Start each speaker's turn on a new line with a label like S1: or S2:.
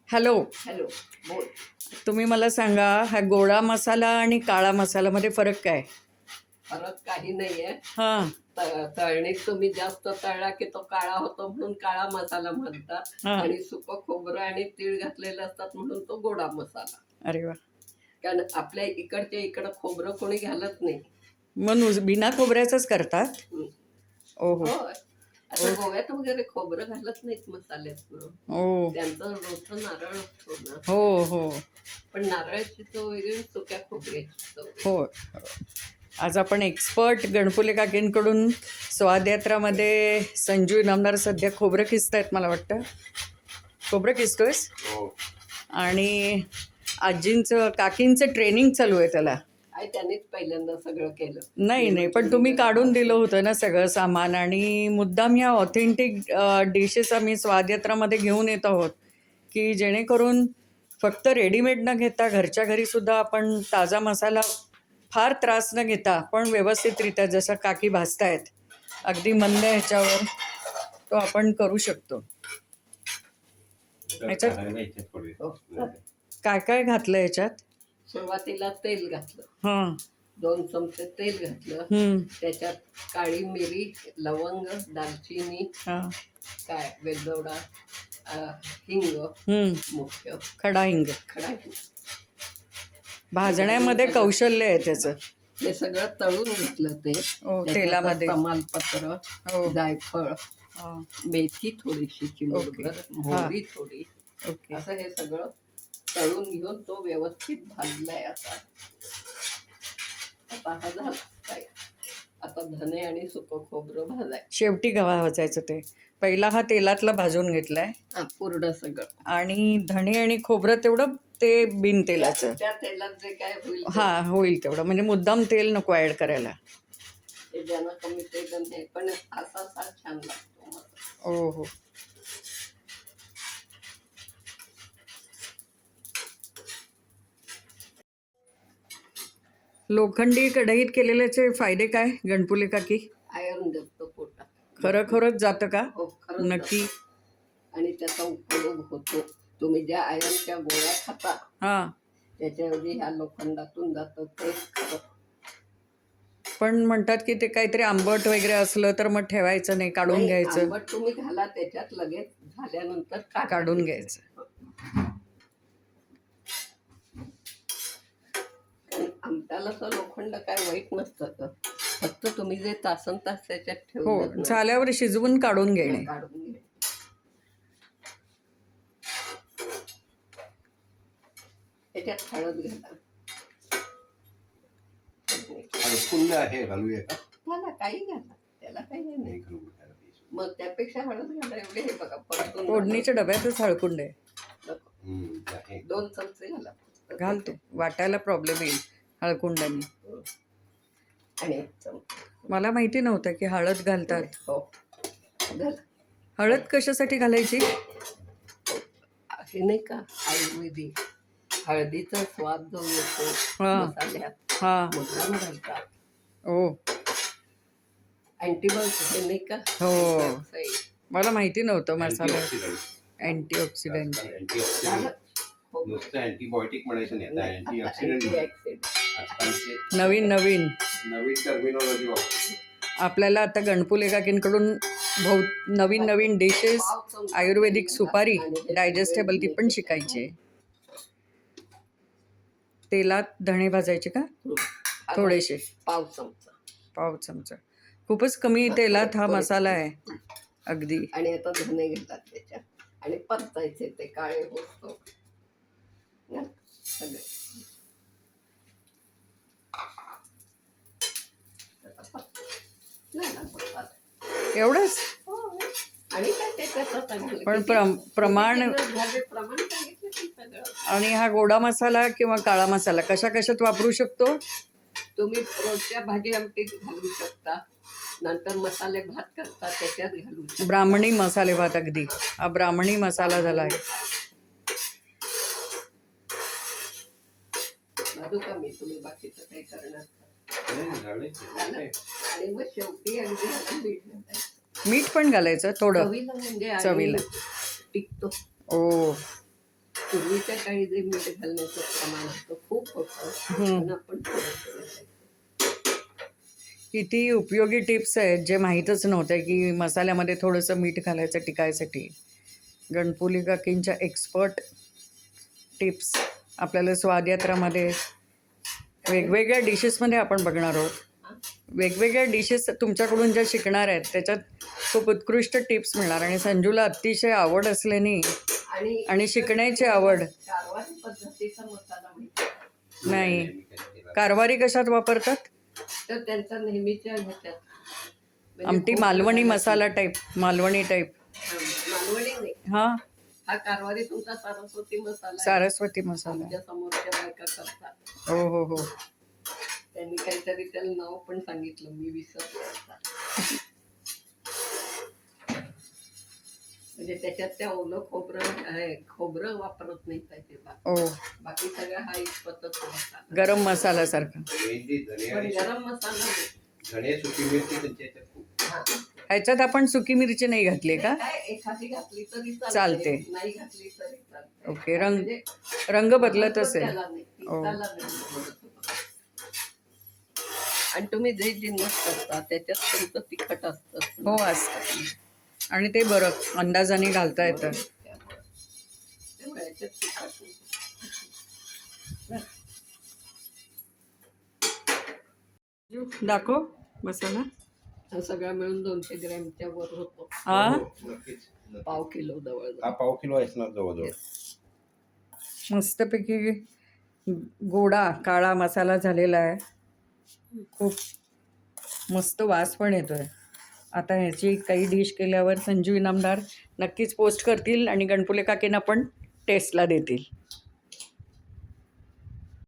S1: Hello.
S2: Hello, बोल.
S1: तुम्ही मला सांगा, हा गोडा मसाला आणि काळा मसाल्यामध्ये फरक काय?
S2: फरक काही नाहीये.
S1: हां
S2: तळणीत तुम्ही जास्त तळला की तो काळा होतो म्हणून काळा मसाला म्हणतात,
S1: हां.
S2: आणि सुकं खोबरं आणि तीळ घातलेले असतात म्हणून तो गोडा मसाला.
S1: अरे वा.
S2: कारण आपल्या इकडच्या इकडं खोबरं कोणी घालत नाही.
S1: मग बिना खोबऱ्याचंच करतात?
S2: हं.
S1: ओहो.
S2: होय. असं गोव्यात वगैरे खोबरं घालत नाहीत मसाल्यात.
S1: ओ.
S2: त्यांचं रोजचं नारळ असतो ना.
S1: हो हो
S2: पण नारळाची चव वेगळी, सुक्या खोबऱ्याची चव वेगळी.
S1: हो. आज आपण एक्सपर्ट गणपुले काकींकडून स्वादयात्रामध्ये संजू इनामदार सध्या खोबरं किसतायत मला वाटतं. खोबरं किसतोयस?
S2: हो.
S1: आणि आजींचं काकींचं ट्रेनिंग चालू आहे त्याला.
S2: आई त्यांनीच पहिल्यांदा सगळं केलं.
S1: नाही नाही, पण तुम्ही काढून दिलं होतं ना सगळं सामान, आणि मुद्दाम ह्या ऑथेंटिक डिशेस आम्ही स्वादयात्रामध्ये घेऊन येत आहोत की जेणेकरून फक्त रेडीमेड न घेता घरच्या घरीसुद्धा आपण ताजा मसाला फार त्रास न घेता पण व्यवस्थितरित्या जसं काकी भाजतायत अगदी मंद ह्याच्यावर तो आपण करू शकतो. ह्याच्यात
S2: हो.
S1: काय काय घातलं ह्याच्यात?
S2: सुरुवातीला तेल घातलं,
S1: हां.
S2: 2 चमचे तेल घातलं.
S1: हं.
S2: त्याच्यात काळी मिरी, लवंग, दालचिनी,
S1: हां.
S2: काय वेलदोडा, हिंग,
S1: हं.
S2: मुख्य
S1: खडा हिंग.
S2: खडा हिंग.
S1: भाजण्यामध्ये कौशल्य आहे त्याचं.
S2: हे सगळं तळून घेतलं ते.
S1: तेलामध्ये.
S2: तमालपत्र,
S1: हो.
S2: जायफळ,
S1: हां.
S2: मेथी थोडीशी चिमूटभर, मोहरी थोडी,
S1: ओके.
S2: असं हे सगळं तळून घेऊन तो व्यवस्थित भाजलाय. आता हा झाला काय. आता धने आणि सुकं खोबरं भाजाय.
S1: शेवटी गव्हा भाजायचं ते. पहिला हा तेलातला भाजून घेतलाय
S2: पूर्ण सगळं,
S1: आणि धणे आणि खोबरं तेवढं ते बिन तेलाचं.
S2: त्या तेलात जे काय होईल
S1: हा होईल तेवढं, म्हणजे मुद्दाम तेल नको ऍड करायला.
S2: ते ज्यांना कमी तेल नाही, पण असा छान लागतो मला.
S1: हो हो. लोखंडी कढईत केलेल्याचे फायदे काय गणपुले काकी?
S2: आयर्न जातो पोटात.
S1: खरंच जातं का?
S2: हो, खरंच
S1: नक्की?
S2: जातं. आणि त्याचा उपयोग होतो. तुम्ही ज्या आयर्नच्या गोळ्या खाता
S1: हां.
S2: त्याच्याऐवजी ह्या लोखंडातून जातं ते खरं.
S1: पण म्हणतात की ते काहीतरी आंबट वगैरे असलं तर मग ठेवायचं नाही, काढून घ्यायचं.
S2: आंबट तुम्ही घाला त्याच्यात, लगेच झाल्यानंतर
S1: काढून घ्यायचं.
S2: आमट्याला तर लोखंड काय वाईट नसतं तर, फक्त तुम्ही जे तासन तास त्याच्यात
S1: हो,
S2: ठेवलं
S1: झाल्यावर शिजवून काढून घेणे.
S2: काढून घे. त्याच्यात हळद घाला.
S3: हळकुंड आहे, घालूया का?
S2: घाला, काही घाला, त्याला काही नाही. मग त्यापेक्षा हळद घाला. एवढे हे बघा, परतून
S1: फोडणीच्या डब्यातच हळकुंड आहे.
S2: 2 चमचे घाला.
S1: घालतो, वाटायला प्रॉब्लेम येईल हळकुंडाने.
S2: आणि 1 चमचा.
S1: मला माहिती नव्हतं की हळद घालतात.
S2: हो, घाला.
S1: हळद कशासाठी घालायची?
S2: हे नाही का आयुर्वेदिक हळदीचा स्वाद जो येतो मसाल्यात, मुद्दाम घालतात.
S1: ओ.
S2: अँटीबायोटिक हे नाही का.
S1: हो, मला माहिती नव्हतं मसाला अँटीऑक्सिडंट.
S3: नुसतं अँटीबायोटिक म्हणायचं नाही, अँटीऑक्सिडंट.
S1: नवीन नवीन
S3: टर्मिनॉलॉजी वापरतो.
S1: आपल्याला आता गणपुले काकींकडून नवीन नवीन डिशेस, आयुर्वेदिक सुपारी, डायजेस्टेबल ती पण शिकायची आहे. तेलात धणे भाजायचे का? थोडेसे, पाव चमचा. खूपच कमी तेलात हा मसाला आहे अगदी.
S2: आणि आता धने घेतात त्याच्यात आणि परतायचे ते काळे होतो सगळे.
S1: एवढंच?
S2: आणि काय त्याच्यात
S1: पण प्रमाण. आणि हा गोडा मसाला किंवा काळा मसाला कशा कशात वापरू शकतो?
S2: तुम्ही रोजच्या भाजी आमटीत घालू शकता, नंतर मसाले भात करता त्याच्यात घालू शकता.
S1: ब्राह्मणी मसाले भात, अगदी हा ब्राह्मणी मसाला झाला आहे.
S2: घालू का मी? तुम्ही बाकीचं काही करणार? आणि मग शेवटी अगदी
S1: मीठ पण घालायचं थोडं
S2: चवीला, म्हणजे
S1: चवीला
S2: टिकतो.
S1: ओ.
S2: पूर्वीच्या काळी जे मीठ घालण्याचं प्रमाण होतं खूप होतं, पण आपण थोडं घालायचं.
S1: किती उपयोगी टिप्स आहेत जे माहीतच नव्हत्या की मसाल्यामध्ये थोडंसं मीठ घालायचं टिकायसाठी. गणपुली काकींच्या एक्सपर्ट टिप्स आपल्याला स्वादयात्रामध्ये वेगवेगळ्या डिशेसमध्ये आपण बघणार आहोत. वेगवेगळ्या डिशेस तुमच्याकडून ज्या शिकणार आहेत त्याच्यात खूप उत्कृष्ट टिप्स मिळणार. आणि संजूला अतिशय आवड असल्याने आणि शिकण्याची आवड.
S2: कारवारी पद्धतीचा मसाला माहिती
S1: नाही, कारवारी कशात वापरतात?
S2: तर त्यांचा नेहमीच्या ह्याच्यात म्हणजे
S1: आमटी
S2: खूप
S1: मालवणी
S2: प्रकारात-
S1: मसाला टाईप, मालवणी टाईप.
S2: मालवणी नाही,
S1: हां,
S2: हा कारवारी तुमचा सरस्वती मसाला आहे.
S1: सारस्वती मसाला.
S2: आमच्या समोरच्या बायका करतात.
S1: हो हो हो.
S2: त्यांनी काहीतरी त्याला नाव पण सांगितलं, मी विसरले आता. म्हणजे त्याच्यात त्या ओलं खोबरं वापरत नाही तेव्हा,
S1: ओ,
S2: बाकी सगळं हा इतपतच मसाला.
S1: गरम मसाला सारखा.
S3: मेनली धने
S2: पण
S3: आणि
S2: गरम मसाला नाही.
S3: धने सुकी मिरची त्यांच्या ह्याच्यात खूप.
S2: हा.
S1: ह्याच्यात आपण सुकी मिरची नाही घातली का?
S2: काय एखादी घातली तरी
S1: चालते.
S2: नाही घातली तरी चालते.
S1: ओके,
S2: म्हणजे
S1: रंग बदलत असेल.
S2: त्याला नाही,
S1: ओ.
S2: तिखटाला नाही. आणि तुम्ही जे जिन्नस करता त्याच्यात तुमचं तिखट असतं.
S1: हो, असतं. आणि ते बरं अंदाजाने घालता येतं.
S2: त्यामुळे याच्यात तिखट नाही.
S1: दाखव मसाला.
S2: हा सगळा मिळून 200 ग्रॅमच्या वर होतो.
S1: हा,
S3: हो, नक्कीच.
S2: पाव किलो जवळ.
S3: हा पाव किलो आहेस ना जवळजवळ.
S1: मस्तपैकी गोडा काळा मसाला झालेला आहे. खूप मस्त वास पण येतोय. आता ह्याची काही डिश केल्यावर संजू इनामदार नक्कीच पोस्ट करतील आणि गणपुले काकींना पण टेस्टला देतील.